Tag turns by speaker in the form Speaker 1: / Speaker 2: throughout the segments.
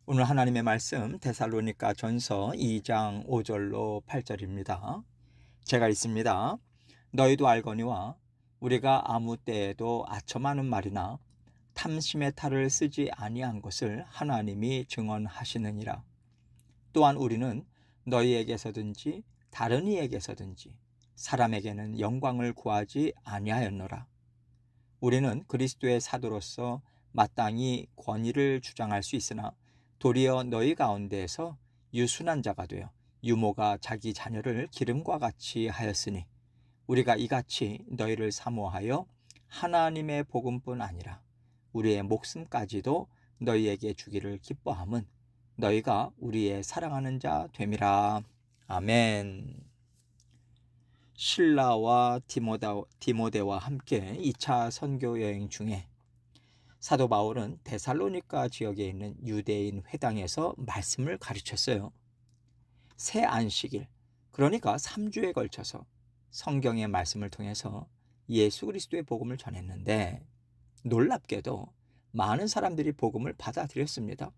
Speaker 1: 오늘 하나님의 말씀 데살로니가 전서 2장 5절로 8절입니다. 제가 읽습니다. 너희도 알거니와 우리가 아무 때에도 아첨하는 말이나 탐심의 탈을 쓰지 아니한 것을 하나님이 증언하시느니라. 또한 우리는 너희에게서든지 다른 이에게서든지 사람에게는 영광을 구하지 아니하였노라. 우리는 그리스도의 사도로서 마땅히 권위를 주장할 수 있으나 도리어 너희 가운데에서 유순한 자가 되어 유모가 자기 자녀를 기름과 같이 하였으니 우리가 이같이 너희를 사모하여 하나님의 복음뿐 아니라 우리의 목숨까지도 너희에게 주기를 기뻐함은 너희가 우리의 사랑하는 자 됨이라. 아멘. 실라와 디모데와 함께 2차 선교 여행 중에 사도 바울은 데살로니가 지역에 있는 유대인 회당에서 말씀을 가르쳤어요. 새 안식일, 그러니까 3주에 걸쳐서 성경의 말씀을 통해서 예수 그리스도의 복음을 전했는데 놀랍게도 많은 사람들이 복음을 받아들였습니다.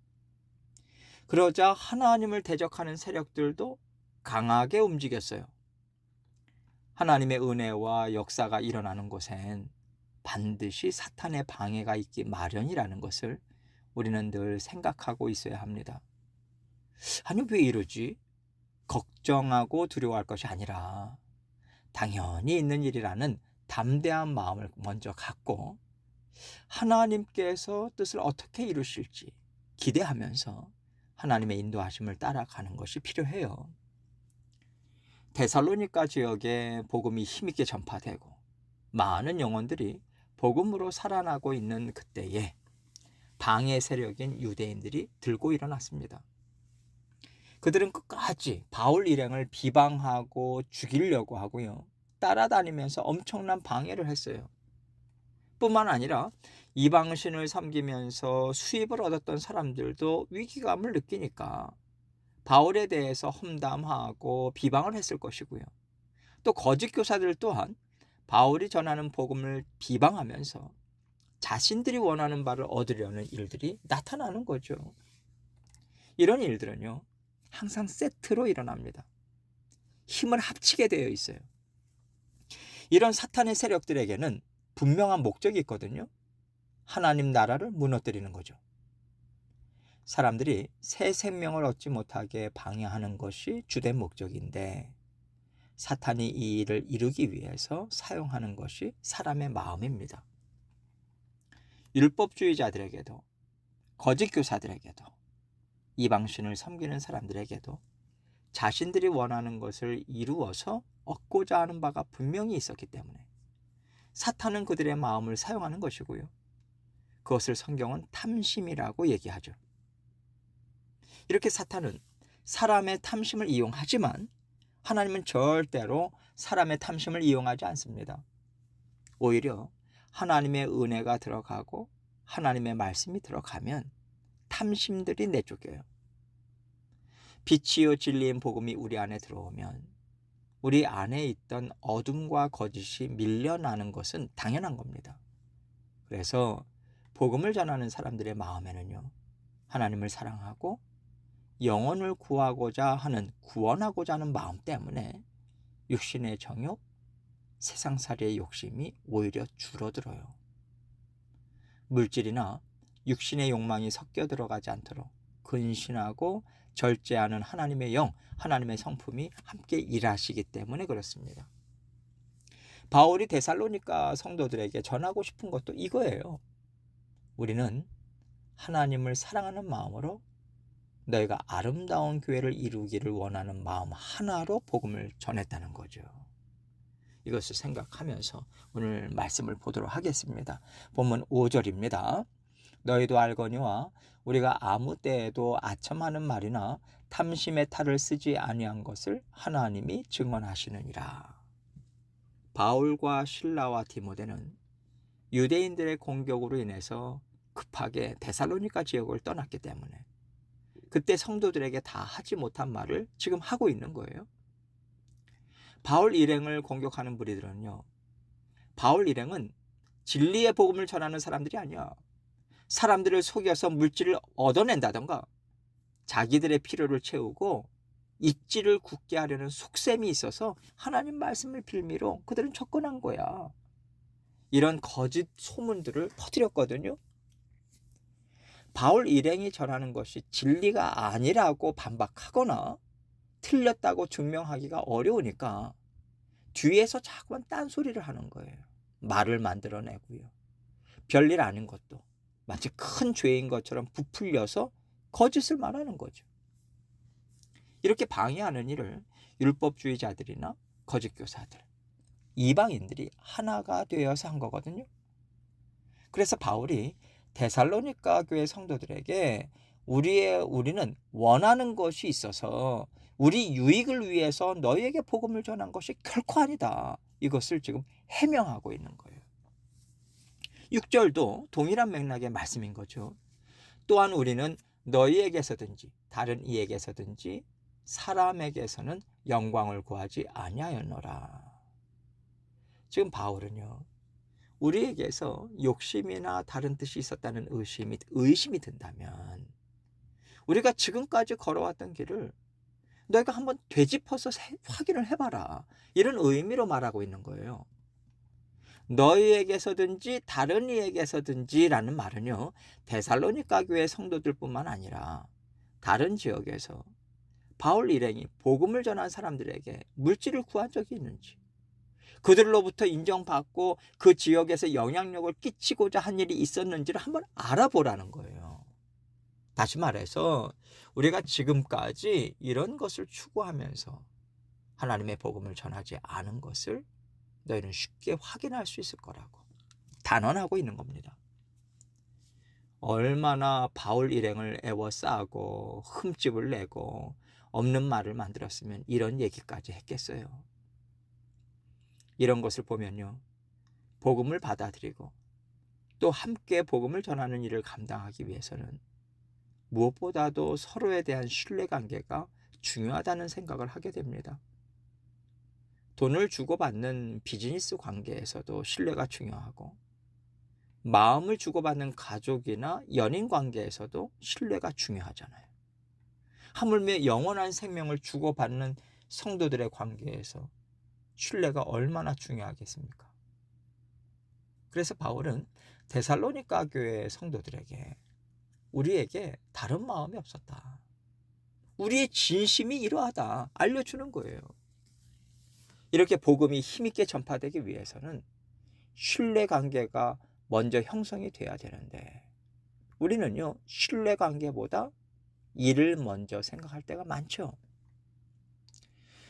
Speaker 1: 그러자 하나님을 대적하는 세력들도 강하게 움직였어요. 하나님의 은혜와 역사가 일어나는 곳엔 반드시 사탄의 방해가 있기 마련이라는 것을 우리는 늘 생각하고 있어야 합니다. 아니, 왜 이러지? 걱정하고 두려워할 것이 아니라 당연히 있는 일이라는 담대한 마음을 먼저 갖고 하나님께서 뜻을 어떻게 이루실지 기대하면서 하나님의 인도하심을 따라가는 것이 필요해요. 데살로니가 지역에 복음이 힘있게 전파되고 많은 영혼들이 복음으로 살아나고 있는 그때에 방해 세력인 유대인들이 들고 일어났습니다. 그들은 끝까지 바울 일행을 비방하고 죽이려고 하고요. 따라다니면서 엄청난 방해를 했어요. 뿐만 아니라 이방신을 섬기면서 수입을 얻었던 사람들도 위기감을 느끼니까 바울에 대해서 험담하고 비방을 했을 것이고요. 또 거짓 교사들 또한 바울이 전하는 복음을 비방하면서 자신들이 원하는 바를 얻으려는 일들이 나타나는 거죠. 이런 일들은요, 항상 세트로 일어납니다. 힘을 합치게 되어 있어요. 이런 사탄의 세력들에게는 분명한 목적이 있거든요. 하나님 나라를 무너뜨리는 거죠. 사람들이 새 생명을 얻지 못하게 방해하는 것이 주된 목적인데 사탄이 이 일을 이루기 위해서 사용하는 것이 사람의 마음입니다. 율법주의자들에게도 거짓 교사들에게도 이방신을 섬기는 사람들에게도 자신들이 원하는 것을 이루어서 얻고자 하는 바가 분명히 있었기 때문에 사탄은 그들의 마음을 사용하는 것이고요. 그것을 성경은 탐심이라고 얘기하죠. 이렇게 사탄은 사람의 탐심을 이용하지만 하나님은 절대로 사람의 탐심을 이용하지 않습니다. 오히려 하나님의 은혜가 들어가고 하나님의 말씀이 들어가면 탐심들이 내쫓겨요. 빛이요 진리인 복음이 우리 안에 들어오면 우리 안에 있던 어둠과 거짓이 밀려나는 것은 당연한 겁니다. 그래서 복음을 전하는 사람들의 마음에는요, 하나님을 사랑하고 영혼을 구하고자 하는, 구원하고자 하는 마음 때문에 육신의 정욕, 세상살이의 욕심이 오히려 줄어들어요. 물질이나 육신의 욕망이 섞여 들어가지 않도록 근신하고 절제하는 하나님의 영, 하나님의 성품이 함께 일하시기 때문에 그렇습니다. 바울이 데살로니가 성도들에게 전하고 싶은 것도 이거예요. 우리는 하나님을 사랑하는 마음으로 너희가 아름다운 교회를 이루기를 원하는 마음 하나로 복음을 전했다는 거죠. 이것을 생각하면서 오늘 말씀을 보도록 하겠습니다. 본문 5절입니다. 너희도 알거니와 우리가 아무 때에도 아첨하는 말이나 탐심의 탈을 쓰지 아니한 것을 하나님이 증언하시느니라. 바울과 실라와 디모데는 유대인들의 공격으로 인해서 급하게 데살로니가 지역을 떠났기 때문에 그때 성도들에게 다 하지 못한 말을 지금 하고 있는 거예요. 바울 일행을 공격하는 무리들은요, 바울 일행은 진리의 복음을 전하는 사람들이 아니야. 사람들을 속여서 물질을 얻어낸다던가 자기들의 필요를 채우고 입지를 굳게 하려는 속셈이 있어서 하나님 말씀을 빌미로 그들은 접근한 거야. 이런 거짓 소문들을 퍼뜨렸거든요. 바울 일행이 전하는 것이 진리가 아니라고 반박하거나 틀렸다고 증명하기가 어려우니까 뒤에서 자꾸만 딴소리를 하는 거예요. 말을 만들어내고요. 별일 아닌 것도 마치 큰 죄인 것처럼 부풀려서 거짓을 말하는 거죠. 이렇게 방해하는 일을 율법주의자들이나 거짓교사들, 이방인들이 하나가 되어서 한 거거든요. 그래서 바울이 데살로니가 교회 성도들에게 우리는 원하는 것이 있어서 우리 유익을 위해서 너희에게 복음을 전한 것이 결코 아니다. 이것을 지금 해명하고 있는 거예요. 6절도 동일한 맥락의 말씀인 거죠. 또한 우리는 너희에게서든지 다른 이에게서든지 사람에게서는 영광을 구하지 아니하였노라. 지금 바울은요, 우리에게서 욕심이나 다른 뜻이 있었다는 의심이 든다면 우리가 지금까지 걸어왔던 길을 너희가 한번 되짚어서 확인을 해봐라. 이런 의미로 말하고 있는 거예요. 너희에게서든지 다른 이에게서든지 라는 말은요, 데살로니가 교회 성도들뿐만 아니라 다른 지역에서 바울 일행이 복음을 전한 사람들에게 물질을 구한 적이 있는지, 그들로부터 인정받고 그 지역에서 영향력을 끼치고자 한 일이 있었는지를 한번 알아보라는 거예요. 다시 말해서 우리가 지금까지 이런 것을 추구하면서 하나님의 복음을 전하지 않은 것을 너희는 쉽게 확인할 수 있을 거라고 단언하고 있는 겁니다. 얼마나 바울 일행을 애워싸고 흠집을 내고 없는 말을 만들었으면 이런 얘기까지 했겠어요. 이런 것을 보면요, 복음을 받아들이고 또 함께 복음을 전하는 일을 감당하기 위해서는 무엇보다도 서로에 대한 신뢰관계가 중요하다는 생각을 하게 됩니다. 돈을 주고받는 비즈니스 관계에서도 신뢰가 중요하고, 마음을 주고받는 가족이나 연인 관계에서도 신뢰가 중요하잖아요. 하물며 영원한 생명을 주고받는 성도들의 관계에서 신뢰가 얼마나 중요하겠습니까? 그래서 바울은 데살로니가 교회 성도들에게 우리에게 다른 마음이 없었다. 우리의 진심이 이러하다. 알려주는 거예요. 이렇게 복음이 힘있게 전파되기 위해서는 신뢰관계가 먼저 형성이 돼야 되는데 우리는요, 신뢰관계보다 일을 먼저 생각할 때가 많죠.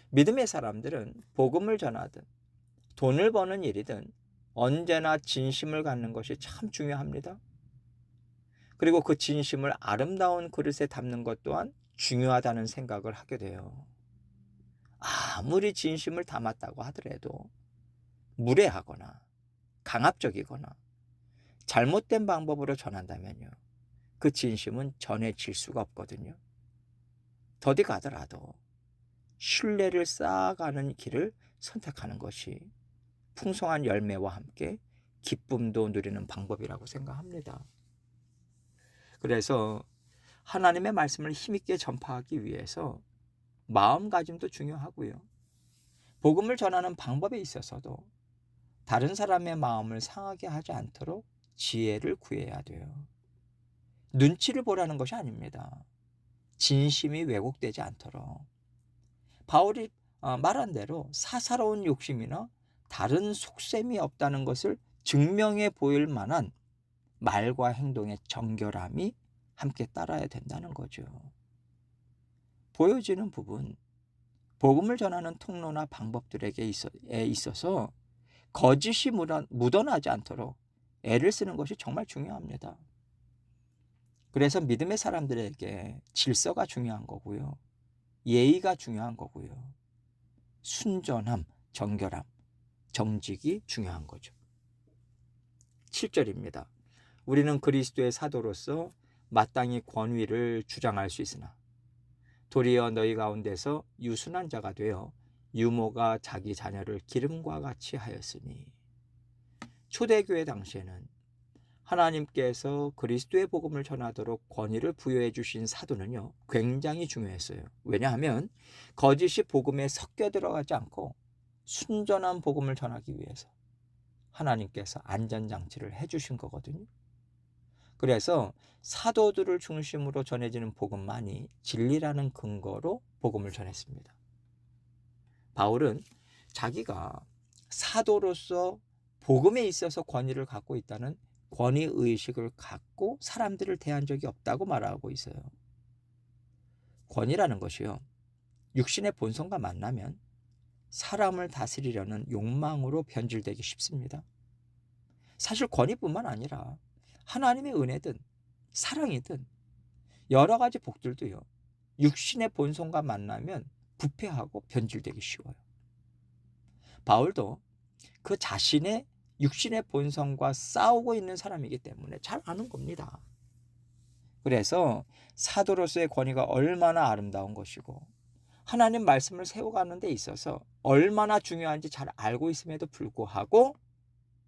Speaker 1: 믿음의 사람들은 복음을 전하든 돈을 버는 일이든 언제나 진심을 갖는 것이 참 중요합니다. 그리고 그 진심을 아름다운 그릇에 담는 것 또한 중요하다는 생각을 하게 돼요. 아무리 진심을 담았다고 하더라도 무례하거나 강압적이거나 잘못된 방법으로 전한다면요, 그 진심은 전해질 수가 없거든요. 더디 가더라도 신뢰를 쌓아가는 길을 선택하는 것이 풍성한 열매와 함께 기쁨도 누리는 방법이라고 생각합니다. 그래서 하나님의 말씀을 힘있게 전파하기 위해서 마음가짐도 중요하고요. 복음을 전하는 방법에 있어서도 다른 사람의 마음을 상하게 하지 않도록 지혜를 구해야 돼요. 눈치를 보라는 것이 아닙니다. 진심이 왜곡되지 않도록. 바울이 말한 대로 사사로운 욕심이나 다른 속셈이 없다는 것을 증명해 보일 만한 말과 행동의 정결함이 함께 따라야 된다는 거죠. 보여지는 부분, 복음을 전하는 통로나 방법들에게 있어서 거짓이 묻어나지 않도록 애를 쓰는 것이 정말 중요합니다. 그래서 믿음의 사람들에게 질서가 중요한 거고요. 예의가 중요한 거고요. 순전함, 정결함, 정직이 중요한 거죠. 7절입니다. 우리는 그리스도의 사도로서 마땅히 권위를 주장할 수 있으나 도리어 너희 가운데서 유순한 자가 되어 유모가 자기 자녀를 기름과 같이 하였으니, 초대교회 당시에는 하나님께서 그리스도의 복음을 전하도록 권위를 부여해 주신 사도는요, 굉장히 중요했어요. 왜냐하면 거짓이 복음에 섞여 들어가지 않고 순전한 복음을 전하기 위해서 하나님께서 안전장치를 해 주신 거거든요. 그래서 사도들을 중심으로 전해지는 복음만이 진리라는 근거로 복음을 전했습니다. 바울은 자기가 사도로서 복음에 있어서 권위를 갖고 있다는 권위의식을 갖고 사람들을 대한 적이 없다고 말하고 있어요. 권위라는 것이요, 육신의 본성과 만나면 사람을 다스리려는 욕망으로 변질되기 쉽습니다. 사실 권위뿐만 아니라 하나님의 은혜든 사랑이든 여러 가지 복들도요, 육신의 본성과 만나면 부패하고 변질되기 쉬워요. 바울도 그 자신의 육신의 본성과 싸우고 있는 사람이기 때문에 잘 아는 겁니다. 그래서 사도로서의 권위가 얼마나 아름다운 것이고 하나님 말씀을 세워가는 데 있어서 얼마나 중요한지 잘 알고 있음에도 불구하고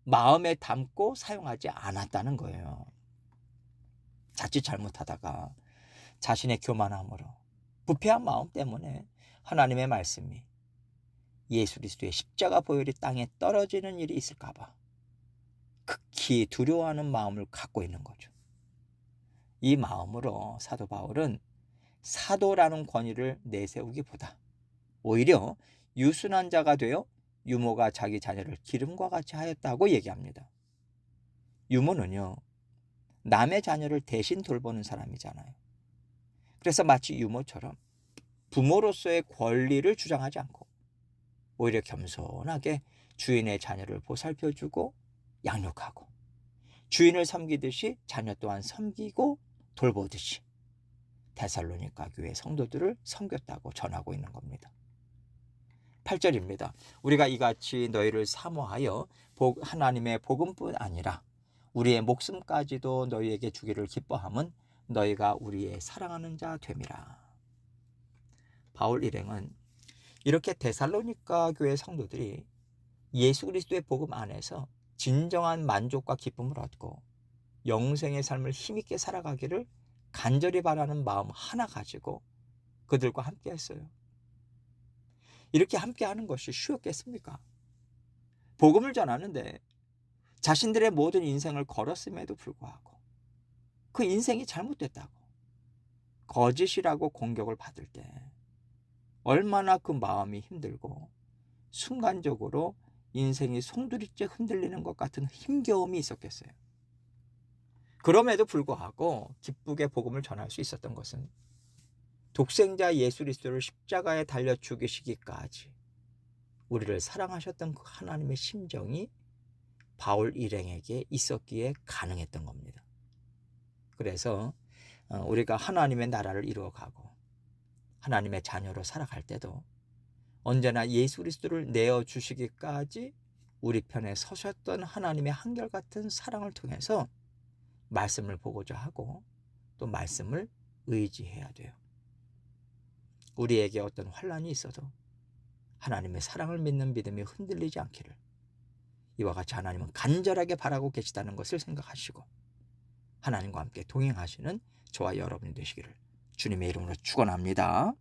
Speaker 1: 마음에 담고 사용하지 않았다는 거예요. 자칫 잘못하다가 자신의 교만함으로 부패한 마음 때문에 하나님의 말씀이 예수 그리스도의 십자가 보혈이 땅에 떨어지는 일이 있을까 봐 극히 두려워하는 마음을 갖고 있는 거죠. 이 마음으로 사도 바울은 사도라는 권위를 내세우기보다 오히려 유순한 자가 되어 유모가 자기 자녀를 기름과 같이 하였다고 얘기합니다. 유모는요, 남의 자녀를 대신 돌보는 사람이잖아요. 그래서 마치 유모처럼 부모로서의 권리를 주장하지 않고 오히려 겸손하게 주인의 자녀를 보살펴주고 양육하고 주인을 섬기듯이 자녀 또한 섬기고 돌보듯이 데살로니가 교회 성도들을 섬겼다고 전하고 있는 겁니다. 8절입니다. 우리가 이같이 너희를 사모하여 하나님의 복음뿐 아니라 우리의 목숨까지도 너희에게 주기를 기뻐함은 너희가 우리의 사랑하는 자 됨이라. 바울 일행은 이렇게 데살로니가 교회 성도들이 예수 그리스도의 복음 안에서 진정한 만족과 기쁨을 얻고 영생의 삶을 힘있게 살아가기를 간절히 바라는 마음 하나 가지고 그들과 함께 했어요. 이렇게 함께 하는 것이 쉬웠겠습니까? 복음을 전하는데 자신들의 모든 인생을 걸었음에도 불구하고 그 인생이 잘못됐다고 거짓이라고 공격을 받을 때 얼마나 그 마음이 힘들고 순간적으로 인생이 송두리째 흔들리는 것 같은 힘겨움이 있었겠어요. 그럼에도 불구하고 기쁘게 복음을 전할 수 있었던 것은 독생자 예수 그리스도를 십자가에 달려 죽이시기까지 우리를 사랑하셨던 그 하나님의 심정이 바울 일행에게 있었기에 가능했던 겁니다. 그래서 우리가 하나님의 나라를 이루어가고 하나님의 자녀로 살아갈 때도 언제나 예수 그리스도를 내어주시기까지 우리 편에 서셨던 하나님의 한결같은 사랑을 통해서 말씀을 보고자 하고 또 말씀을 의지해야 돼요. 우리에게 어떤 환난이 있어도 하나님의 사랑을 믿는 믿음이 흔들리지 않기를 이와 같이 하나님은 간절하게 바라고 계시다는 것을 생각하시고 하나님과 함께 동행하시는 저와 여러분이 되시기를 주님의 이름으로 축원합니다.